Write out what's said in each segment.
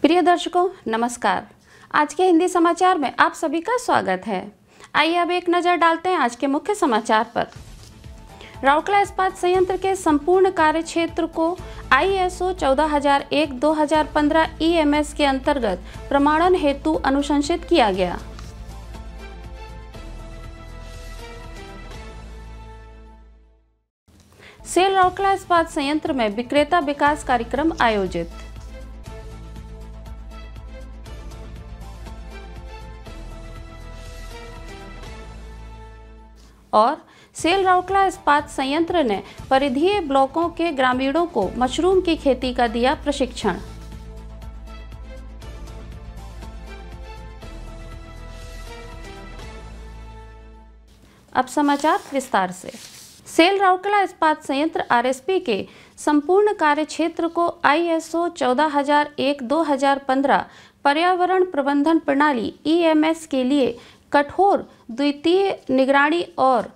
प्रिय दर्शकों नमस्कार। आज के हिंदी समाचार में आप सभी का स्वागत है। आइए अब एक नज़र डालते हैं आज के मुख्य समाचार पर। राउरकेला इस्पात संयंत्र के संपूर्ण कार्य क्षेत्र को ISO 14001-2015 EMS के अंतर्गत प्रमाणन हेतु अनुशंसित किया गया। सेल राउरकेला इस्पात संयंत्र में विक्रेता विकास कार्यक्रम आयोजित। और सेल राउरकेला इस्पात संयंत्र ने परिधीय ब्लॉकों के ग्रामीणों को मशरूम की खेती का दिया प्रशिक्षण। अब समाचार विस्तार से। सेल राउरकेला इस्पात संयंत्र RSP के संपूर्ण कार्य क्षेत्र को ISO 14001-2015 पर्यावरण प्रबंधन प्रणाली EMS के लिए कठोर द्वितीय निगरानी और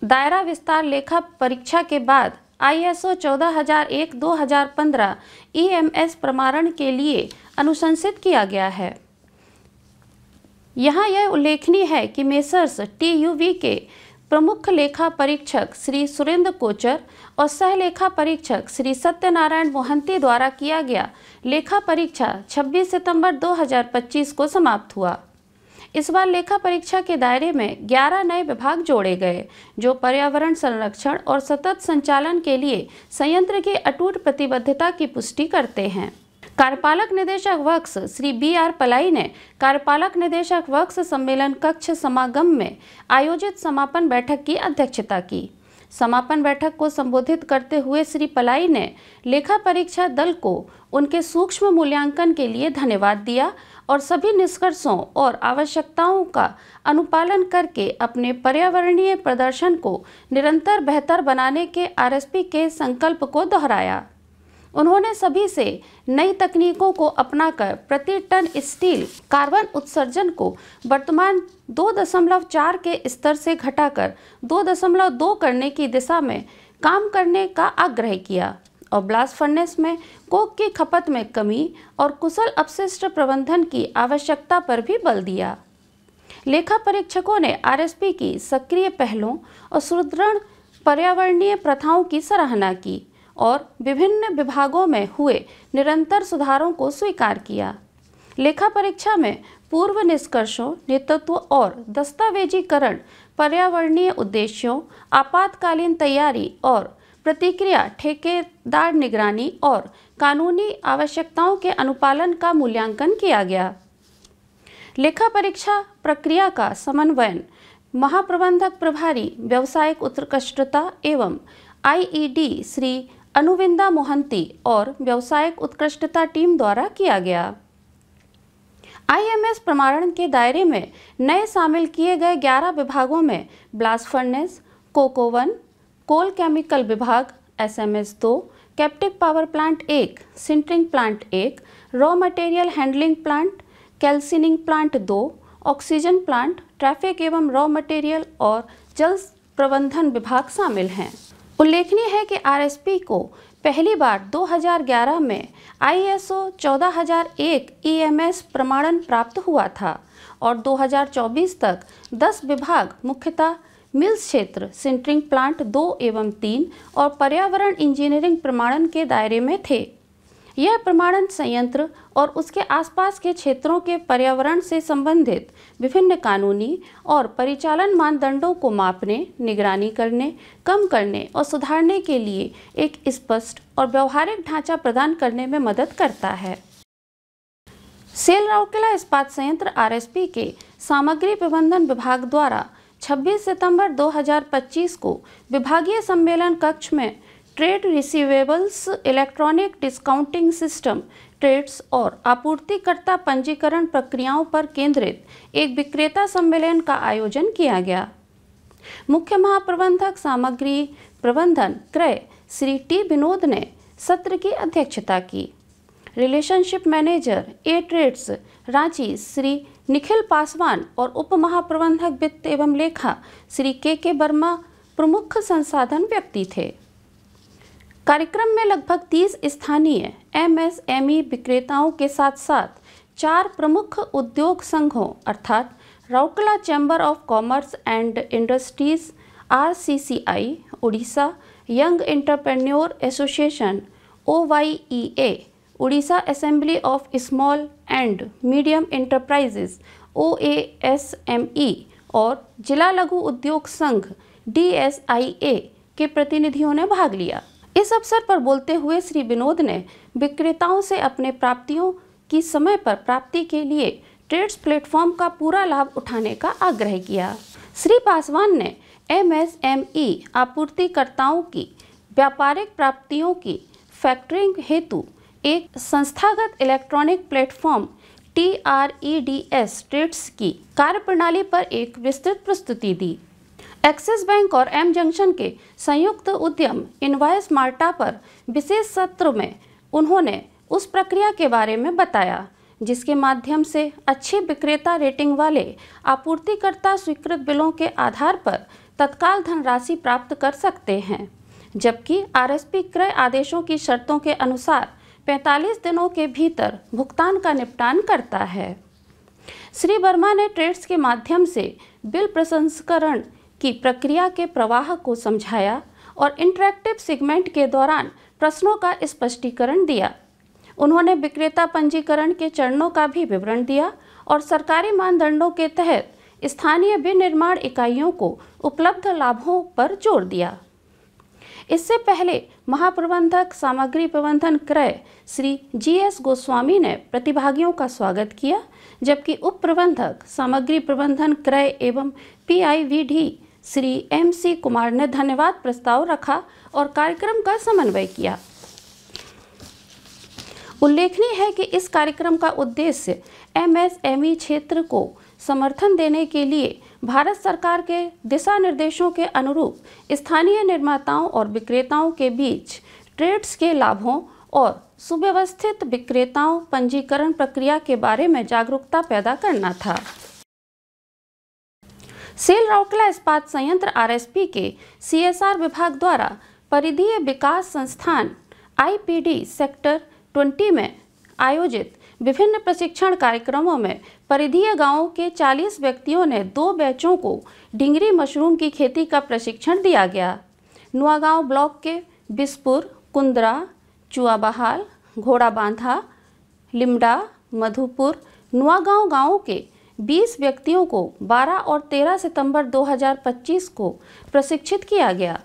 दायरा विस्तार लेखा परीक्षा के बाद ISO 14001-2015 EMS प्रमाणन के लिए अनुशंसित किया गया है। यहाँ यह उल्लेखनीय है कि मेसर्स TUV के प्रमुख लेखा परीक्षक श्री सुरेंद्र कोचर और सह लेखा परीक्षक श्री सत्यनारायण मोहंती द्वारा किया गया लेखा परीक्षा 26 सितंबर 2025 को समाप्त हुआ। इस बार लेखा परीक्षा के दायरे में 11 नए विभाग जोड़े गए, जो पर्यावरण संरक्षण और सतत संचालन के लिए संयंत्र की अटूट प्रतिबद्धता की पुष्टि करते हैं। कार्यपालक निदेशक वर्क्स श्री BR पलाई ने कार्यपालक निदेशक वर्क्स सम्मेलन कक्ष समागम में आयोजित समापन बैठक की अध्यक्षता की। समापन बैठक को संबोधित करते हुए श्री पलाई ने लेखा परीक्षा दल को उनके सूक्ष्म मूल्यांकन के लिए धन्यवाद दिया और सभी निष्कर्षों और आवश्यकताओं का अनुपालन करके अपने पर्यावरणीय प्रदर्शन को निरंतर बेहतर बनाने के RSP के संकल्प को दोहराया। उन्होंने सभी से नई तकनीकों को अपनाकर प्रति टन स्टील कार्बन उत्सर्जन को वर्तमान 2.4 के स्तर से घटाकर 2.2 करने की दिशा में काम करने का आग्रह किया और ब्लास्ट फर्नेस में कोक की खपत में कमी और कुशल अपशिष्ट प्रबंधन की आवश्यकता पर भी बल दिया। लेखा परीक्षकों ने RSP की सक्रिय पहलों और सुदृढ़ पर्यावरणीय प्रथाओं की सराहना की और विभिन्न विभागों में हुए निरंतर सुधारों को स्वीकार किया। लेखा परीक्षा में पूर्व निष्कर्षों, नेतृत्व और दस्तावेजीकरण, पर्यावरणीय उद्देश्यों, आपातकालीन तैयारी और प्रतिक्रिया, ठेकेदार निगरानी और कानूनी आवश्यकताओं के अनुपालन का मूल्यांकन किया गया। लेखा परीक्षा प्रक्रिया का समन्वयन महाप्रबंधक प्रभारी व्यावसायिक उत्कृष्टता एवं IED श्री अनुविंदा मोहंती और व्यावसायिक उत्कृष्टता टीम द्वारा किया गया। IMS प्रमाणन के दायरे में नए शामिल किए गए 11 विभागों में blast furnace, coke oven, coal chemical विभाग, SMS 2, captive power plant 1, sintering plant 1, raw material handling plant, calcining plant 2, oxygen plant, traffic एवं रॉ मटेरियल और जल प्रबंधन विभाग शामिल हैं। उल्लेखनीय है कि RSP को पहली बार 2011 में ISO 14001 EMS प्रमाणन प्राप्त हुआ था और 2024 तक 10 विभाग मुख्यतः मिल्स क्षेत्र, सिंटरिंग प्लांट 2 एवं 3 और पर्यावरण इंजीनियरिंग प्रमाणन के दायरे में थे। यह प्रमाणन संयंत्र और उसके आसपास के क्षेत्रों के पर्यावरण से संबंधित विभिन्न कानूनी और परिचालन मानदंडों को मापने, निगरानी करने, कम करने और सुधारने के लिए एक स्पष्ट और व्यवहारिक ढांचा प्रदान करने में मदद करता है। सेल राउरकेला इस्पात संयंत्र RSP के सामग्री प्रबंधन विभाग द्वारा 26 सितंबर 2025 को विभागीय सम्मेलन कक्ष में trade receivables, electronic discounting system, TReDS और आपूर्तिकर्ता पंजीकरण प्रक्रियाओं पर केंद्रित एक विक्रेता सम्मेलन का आयोजन किया गया। मुख्य महाप्रबंधक सामग्री प्रबंधन क्रय श्री T विनोद ने सत्र की अध्यक्षता की। Relationship manager TReDS Ranchi Shri Nikhil Paswan और उप महाप्रबंधक वित्त एवं लेखा श्री के वर्मा प्रमुख संसाधन व्यक्ति थे। कार्यक्रम में लगभग 30 स्थानीय MSME विक्रेताओं के साथ साथ 4 प्रमुख उद्योग संघों अर्थात Rourkela chamber of commerce and industries RCCI, Orissa young entrepreneur association OYEA, Orissa assembly of small and medium enterprises OASME और जिला लघु उद्योग संघ DSIA के प्रतिनिधियों ने भाग लिया। इस अवसर पर बोलते हुए श्री विनोद ने विक्रेताओं से अपने प्राप्तियों की समय पर प्राप्ति के लिए ट्रेड्स प्लेटफॉर्म का पूरा लाभ उठाने का आग्रह किया। श्री पासवान ने MSME आपूर्तिकर्ताओं की व्यापारिक प्राप्तियों की फैक्टरिंग हेतु एक संस्थागत इलेक्ट्रॉनिक प्लेटफॉर्म TREDS ट्रेड्स की कार्यप्रणाली पर एक विस्तृत प्रस्तुति दी। एक्सिस बैंक और M जंक्शन के संयुक्त उद्यम इनवॉइस मार्टा पर विशेष सत्र में उन्होंने उस प्रक्रिया के बारे में बताया जिसके माध्यम से अच्छी विक्रेता रेटिंग वाले आपूर्तिकर्ता स्वीकृत बिलों के आधार पर तत्काल धनराशि प्राप्त कर सकते हैं, जबकि RSP क्रय आदेशों की शर्तों के अनुसार 45 दिनों के भीतर भुगतान का निपटान करता है। श्री वर्मा ने ट्रेड्स के माध्यम से बिल प्रसंस्करण की प्रक्रिया के प्रवाह को समझाया और इंटरैक्टिव सेगमेंट के दौरान प्रश्नों का स्पष्टीकरण दिया। उन्होंने विक्रेता पंजीकरण के चरणों का भी विवरण दिया और सरकारी मानदंडों के तहत स्थानीय विनिर्माण इकाइयों को उपलब्ध लाभों पर जोर दिया। इससे पहले महाप्रबंधक सामग्री प्रबंधन क्रय श्री GS गोस्वामी ने प्रतिभागियों का स्वागत किया, जबकि उप प्रबंधक सामग्री प्रबंधन क्रय एवं PIVD श्री MC कुमार ने धन्यवाद प्रस्ताव रखा और कार्यक्रम का समन्वय किया। उल्लेखनीय है कि इस कार्यक्रम का उद्देश्य MSME क्षेत्र को समर्थन देने के लिए भारत सरकार के दिशा निर्देशों के अनुरूप स्थानीय निर्माताओं और विक्रेताओं के बीच ट्रेड्स के लाभों और सुव्यवस्थित विक्रेताओं पंजीकरण प्रक्रिया के बारे में जागरूकता पैदा करना था। सेल राउरकेला इस्पात संयंत्र RSP के CSR विभाग द्वारा परिधीय विकास संस्थान IPD सेक्टर 20 में आयोजित विभिन्न प्रशिक्षण कार्यक्रमों में परिधीय गांवों के 40 व्यक्तियों ने 2 बैचों को डिंगरी मशरूम की खेती का प्रशिक्षण दिया गया। नुआगांव ब्लॉक के बिसपुर, कुंद्रा, चुआबहाल, घोड़ाबांधा, लिमडा, मधुपुर, नुआगांव गांवों के 20 व्यक्तियों को 12 और 13 सितंबर 2025 को प्रशिक्षित किया गया।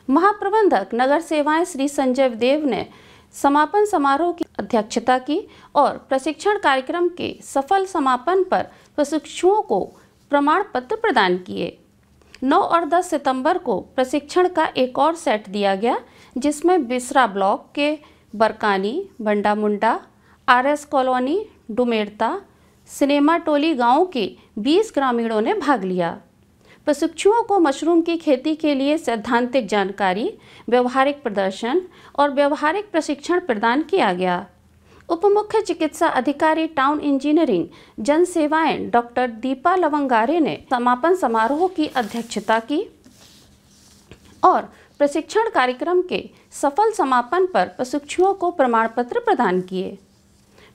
महाप्रबंधक नगर सेवाएं श्री संजय देव ने समापन समारोह की अध्यक्षता की और प्रशिक्षण कार्यक्रम के सफल समापन पर प्रशिक्षुओं को प्रमाण पत्र प्रदान किए। 9 और 10 सितंबर को प्रशिक्षण का एक और सेट दिया गया, जिसमें बिसरा ब्लॉक के बरकानी, बंडामुंडा, RS कॉलोनी, डुमेरता, सिनेमा टोली गांवों के 20 ग्रामीणों ने भाग लिया। प्रशिक्षुओं को मशरूम की खेती के लिए सैद्धांतिक जानकारी, व्यवहारिक प्रदर्शन और व्यवहारिक प्रशिक्षण प्रदान किया गया। उप मुख्य चिकित्सा अधिकारी टाउन इंजीनियरिंग जन सेवाएं डॉक्टर दीपा लवंगारे ने समापन समारोह की अध्यक्षता की और प्रशिक्षण कार्यक्रम के सफल समापन पर प्रशिक्षुओं को प्रमाण पत्र प्रदान किए।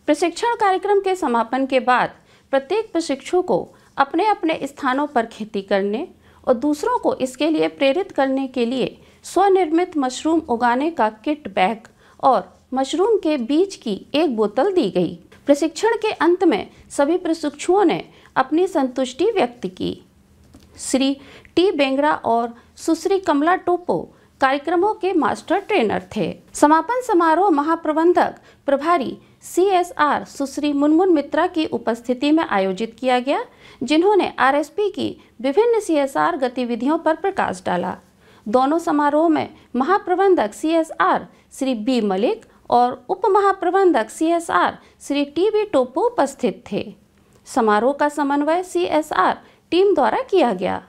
प्रशिक्षण कार्यक्रम के समापन के बाद प्रत्येक प्रशिक्षु को अपने अपने स्थानों पर खेती करने और दूसरों को इसके लिए प्रेरित करने के लिए स्वनिर्मित मशरूम उगाने का किट बैग और मशरूम के बीज की एक बोतल दी गई। प्रशिक्षण के अंत में सभी प्रशिक्षुओं ने अपनी संतुष्टि व्यक्त की। श्री T बेंगरा और सुश्री कमला टोपो कार्यक्रमों के मास्टर ट्रेनर थे। समापन समारोह महाप्रबंधक प्रभारी CSR सुश्री मुनमुन मित्रा की उपस्थिति में आयोजित किया गया, जिन्होंने RSP की विभिन्न CSR गतिविधियों पर प्रकाश डाला। दोनों समारोह में महाप्रबंधक CSR श्री B मलिक और उप महाप्रबंधक CSR श्री TB टोपो उपस्थित थे। समारोह का समन्वय CSR टीम द्वारा किया गया।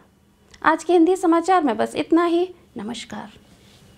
आज के हिंदी समाचार में बस इतना ही। नमस्कार।